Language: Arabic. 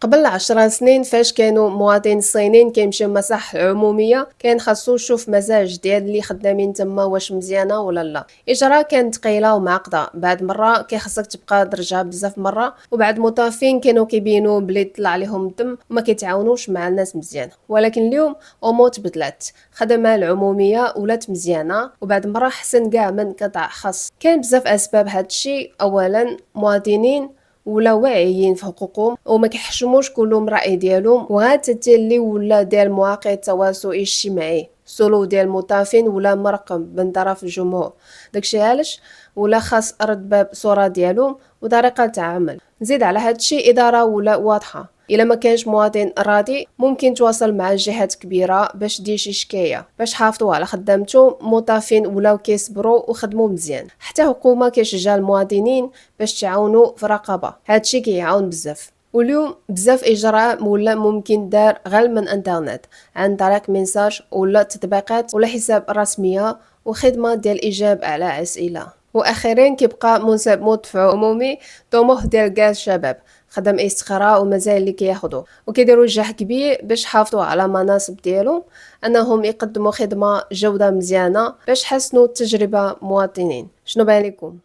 قبل 10 سنين فاش كانوا مواطنين الصينيين كيمشيو المصالح العمومية كان خاصو يشوف مزاج ديال اللي خدامين تما واش مزيانة ولا لا. إجراء كانت ثقيلة ومعقدة، بعد مرة كيخصك تبقى درجها بزاف مرة، وبعد المطافين كانوا كيبينوا بلي طلع عليهم الدم وما كيتعاونوش مع الناس مزيان. ولكن اليوم أمور تبدلات، الخدمة العمومية ولات مزيانة وبعد مرة حسن كاع من قطاع خاص. كاين بزاف أسباب هادشي، أولا مواطنين ولا واعيين في حقوقهم وما كيحشموش كلهم الرأي ديالهم، وهذا التأثير اللي ولا ديال مواقع التواصل الاجتماعي السلوك ديال المطافين ولا مرقم من طرف الجمهور. داكشي علاش ولا خاص رد باب صورة ديالهم وطريقة التعامل. نزيد على هادشي إدارة ولا واضحة، الا ما كانش مواطن راضي ممكن تواصل مع جهات كبيره باش دير شي شكايه باش حافظوا على خدامته. موظفين ولاو كيصبروا وخدموا مزيان، حتى حكومه كيشجع المواطنين باش تعاونوا في رقابه، هادشي كيعاون بزاف. واليوم بزاف اجراء ولا ممكن دار غير من انترنت عن طريق ميساج ولا تطبيقات ولا حساب رسميه وخدمه ديال الاجابه على اسئله. واخيرا كيبقى منصب مدفع عمومي طموح ديال كاع الشباب، خدم استقراء ومازال اللي كياخدوا وكيديروا جهد كبير باش يحافظوا على مناصب ديالهم، انهم يقدموا خدمه جوده مزيانه باش حسنوا التجربه مواطنين. شنو بالكم؟